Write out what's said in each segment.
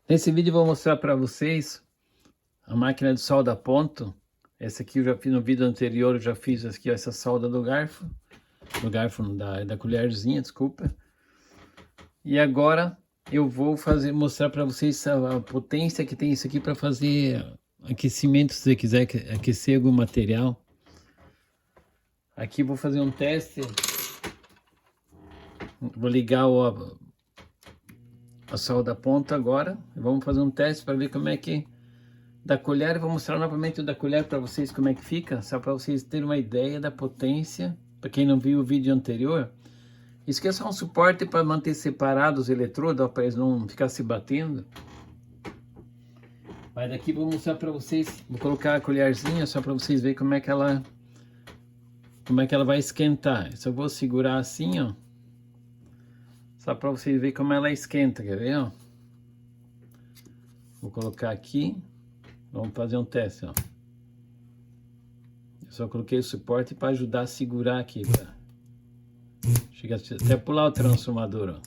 Nesse vídeo eu vou mostrar para vocês a máquina de solda a ponto. Essa aqui eu já fiz no vídeo anterior, eu já fiz aqui essa solda do garfo da colherzinha, desculpa. E agora eu vou mostrar para vocês a potência que tem isso aqui para fazer aquecimento, se você quiser aquecer algum material. Aqui vou fazer um teste, vou ligar a solda a ponto agora. Vamos fazer um teste para ver como é que da colher. Eu vou mostrar novamente o da colher para vocês como é que fica, só para vocês terem uma ideia da potência. Para quem não viu o vídeo anterior, isso aqui é só um suporte para manter separados os eletrodos, para eles não ficar se batendo. Mas daqui vou mostrar para vocês, vou colocar a colherzinha só para vocês verem como é que ela vai esquentar. Eu só vou segurar assim, ó, só para vocês verem como ela esquenta, quer ver, ó? Vou colocar aqui, vamos fazer um teste, ó. Eu só coloquei o suporte para ajudar a segurar aqui, tá? Chega até pular o transformador, ó.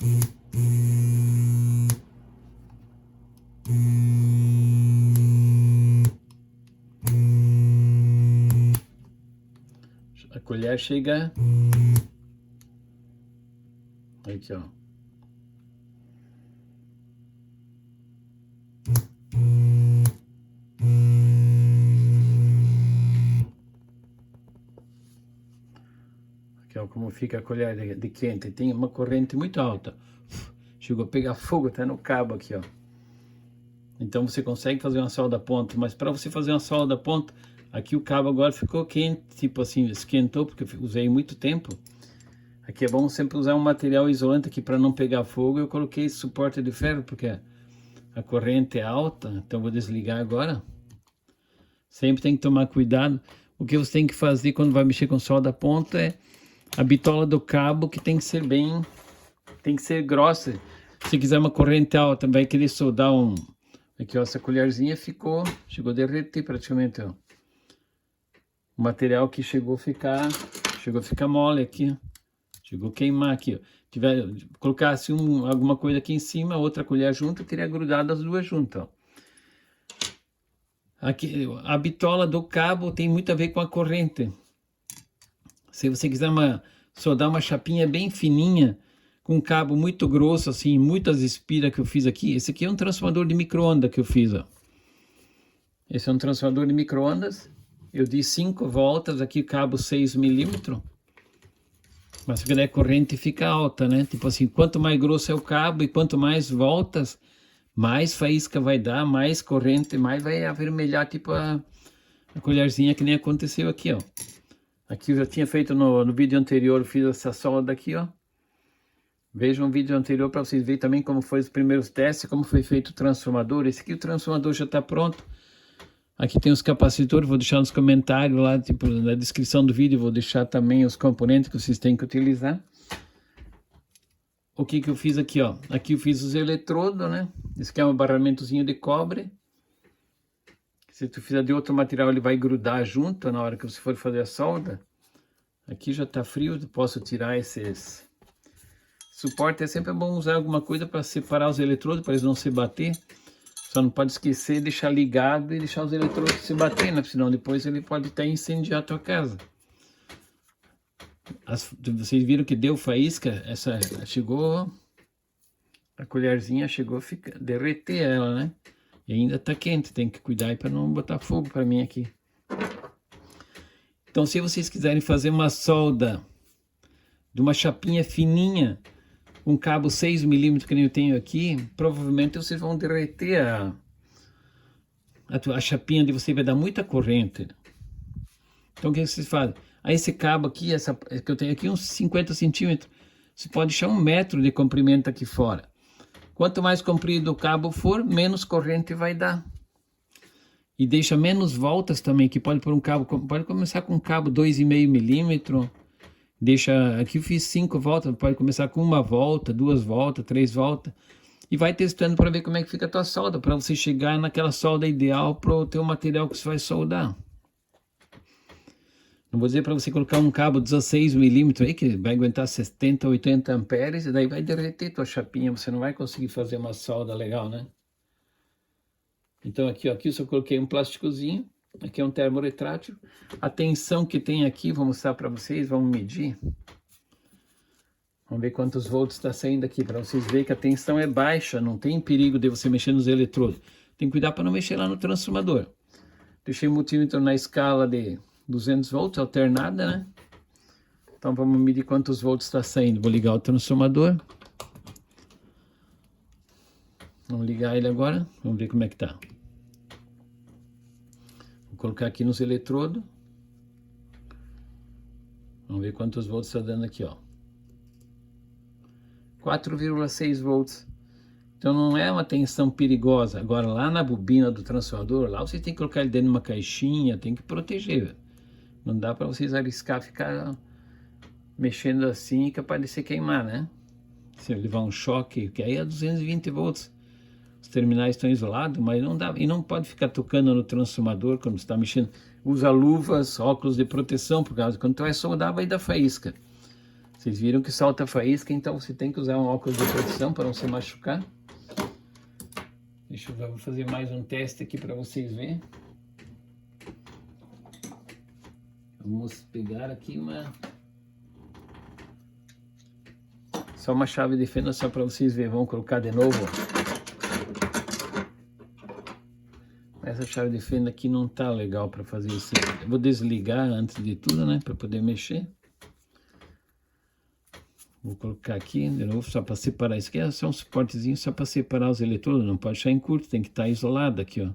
A colher chega aqui, ó. Aqui, ó, como fica a colher de quente. Tem uma corrente muito alta. Chegou a pegar fogo até no cabo aqui, ó. Então você consegue fazer uma solda a ponto, mas para você fazer uma solda a ponto, aqui o cabo agora ficou quente, tipo assim, esquentou porque eu usei muito tempo. Aqui é bom sempre usar um material isolante aqui para não pegar fogo. Eu coloquei esse suporte de ferro porque a corrente é alta, então vou desligar agora. Sempre tem que tomar cuidado. O que você tem que fazer quando vai mexer com solda a ponto é a bitola do cabo, que tem que ser tem que ser grossa. Se quiser uma corrente alta, vai querer soldar aqui, ó, essa colherzinha chegou a derreter praticamente, ó. O material que chegou a ficar mole aqui, ó. Chegou a queimar aqui, ó. Colocasse alguma coisa aqui em cima, outra colher junto, teria grudado as duas juntas, ó. Aqui, a bitola do cabo tem muito a ver com a corrente. Se você quiser soldar uma chapinha bem fininha, com um cabo muito grosso, assim, muitas espiras que eu fiz aqui. Esse aqui é um transformador de micro-ondas que eu fiz, ó. Esse é um transformador de micro-ondas. Eu dei 5 voltas, aqui cabo 6 milímetros. Mas se quiser corrente fica alta, né? Tipo assim, quanto mais grosso é o cabo e quanto mais voltas, mais faísca vai dar, mais corrente, mais vai avermelhar, tipo a colherzinha que nem aconteceu aqui, ó. Aqui eu já tinha feito no vídeo anterior, eu fiz essa solda aqui, ó. Vejam um vídeo anterior para vocês verem também como foi os primeiros testes, como foi feito o transformador. Esse aqui o transformador já está pronto. Aqui tem os capacitores, vou deixar nos comentários lá, tipo, na descrição do vídeo, vou deixar também os componentes que vocês têm que utilizar. O que eu fiz aqui, ó? Aqui eu fiz os eletrodos, né? Esse aqui é um barramentozinho de cobre. Se tu fizer de outro material, ele vai grudar junto na hora que você for fazer a solda. Aqui já está frio, posso tirar esses suporte. É sempre bom usar alguma coisa para separar os eletrodos, para eles não se bater. Só não pode esquecer de deixar ligado e deixar os eletrodos se bater, né? Senão depois ele pode até incendiar a tua casa. Vocês viram que deu faísca? Essa chegou, a colherzinha chegou a derreter ela, né? E ainda tá quente, tem que cuidar para não botar fogo para mim aqui. Então, se vocês quiserem fazer uma solda de uma chapinha fininha, um cabo 6 milímetros que nem eu tenho aqui, provavelmente vocês vão derreter a chapinha de você, vai dar muita corrente. Então o que vocês fazem? Aí esse cabo aqui, que eu tenho aqui, uns 50 centímetros, você pode deixar 1 metro de comprimento aqui fora. Quanto mais comprido o cabo for, menos corrente vai dar. E deixa menos voltas também, que pode pôr um cabo, pode começar com um cabo 2,5 milímetros. Deixa, aqui eu fiz 5 voltas, pode começar com 1 volta, 2 voltas, 3 voltas. E vai testando para ver como é que fica a tua solda, para você chegar naquela solda ideal para o teu material que você vai soldar. Não vou dizer para você colocar um cabo 16 milímetros aí, que vai aguentar 70, 80 amperes, e daí vai derreter tua chapinha, você não vai conseguir fazer uma solda legal, né? Então aqui, ó, aqui eu só coloquei um plásticozinho. Aqui é um termo retrátil. A tensão que tem aqui, vou mostrar para vocês, vamos medir. Vamos ver quantos volts está saindo aqui, para vocês verem que a tensão é baixa, não tem perigo de você mexer nos eletrodos. Tem que cuidar para não mexer lá no transformador. Deixei o multímetro na escala de 200 volts, alternada, né? Então vamos medir quantos volts está saindo. Vou ligar o transformador. Vamos ligar ele agora, vamos ver como é que tá. Vou colocar aqui nos eletrodos. Vamos ver quantos volts está dando aqui, ó. 4,6 volts. Então não é uma tensão perigosa. Agora lá na bobina do transformador, lá você tem que colocar ele dentro de uma caixinha, tem que proteger. Não dá para vocês arriscar ficar mexendo assim e capaz de se queimar, né? Se levar um choque, que aí é 220 volts. Os terminais estão isolados, mas não dá. E não pode ficar tocando no transformador quando está mexendo. Usa luvas, óculos de proteção, por causa quando tu vai soldar vai dar faísca. Vocês viram que solta faísca, então você tem que usar um óculos de proteção para não se machucar. Deixa eu ver, vou fazer mais um teste aqui para vocês verem. Vamos pegar aqui só uma chave de fenda só para vocês verem. Vamos colocar de novo. Essa chave de fenda aqui não tá legal para fazer isso. Eu vou desligar antes de tudo, né, para poder mexer. Vou colocar aqui de novo só para separar. Isso aqui é só um suportezinho só para separar os eletrodos. Não pode deixar em curto, tem que estar isolado aqui, ó.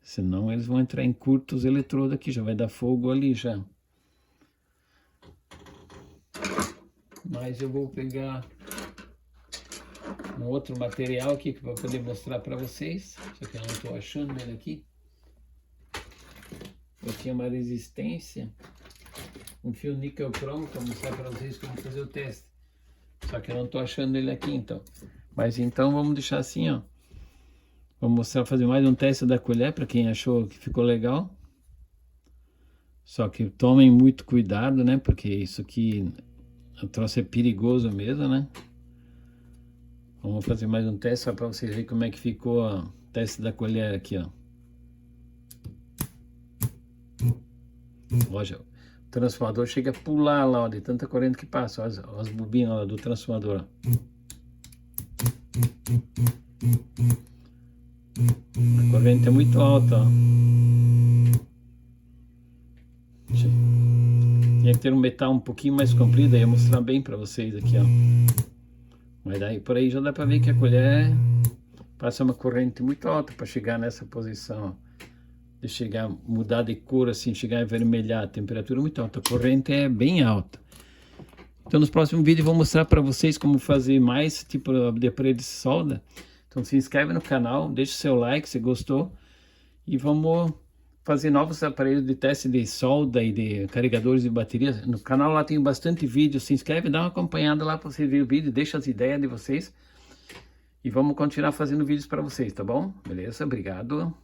Senão eles vão entrar em curto os eletrodos aqui, já vai dar fogo ali já. Mas eu vou pegar um outro material aqui para poder mostrar para vocês. Só que eu não estou achando ele aqui. Eu tinha uma resistência. Um fio níquel cromo para mostrar para vocês como fazer o teste. Só que eu não estou achando ele aqui então. Mas então vamos deixar assim, ó. Vou mostrar, fazer mais um teste da colher para quem achou que ficou legal. Só que tomem muito cuidado, né? Porque isso aqui, o troço é perigoso mesmo, né? Vamos fazer mais um teste só para vocês verem como é que ficou o teste da colher aqui, ó. Ó, o transformador chega a pular lá, ó, de tanta corrente que passa, ó, as bobinas lá do transformador. A corrente é muito alta, ó. Tinha que ter um metal um pouquinho mais comprido, aí eu vou mostrar bem para vocês aqui, ó. Mas daí por aí já dá para ver que a colher passa uma corrente muito alta para chegar nessa posição, ó. De chegar, mudar de cor assim, chegar a avermelhar, a temperatura muito alta, a corrente é bem alta. Então nos próximos vídeos eu vou mostrar para vocês como fazer mais tipo de aparelho de solda. Então se inscreve no canal, deixa o seu like se gostou e vamos fazer novos aparelhos de teste de solda e de carregadores de baterias. No canal lá tem bastante vídeo, se inscreve, dá uma acompanhada lá para você ver o vídeo, deixa as ideias de vocês e vamos continuar fazendo vídeos para vocês, tá bom? Beleza? Obrigado.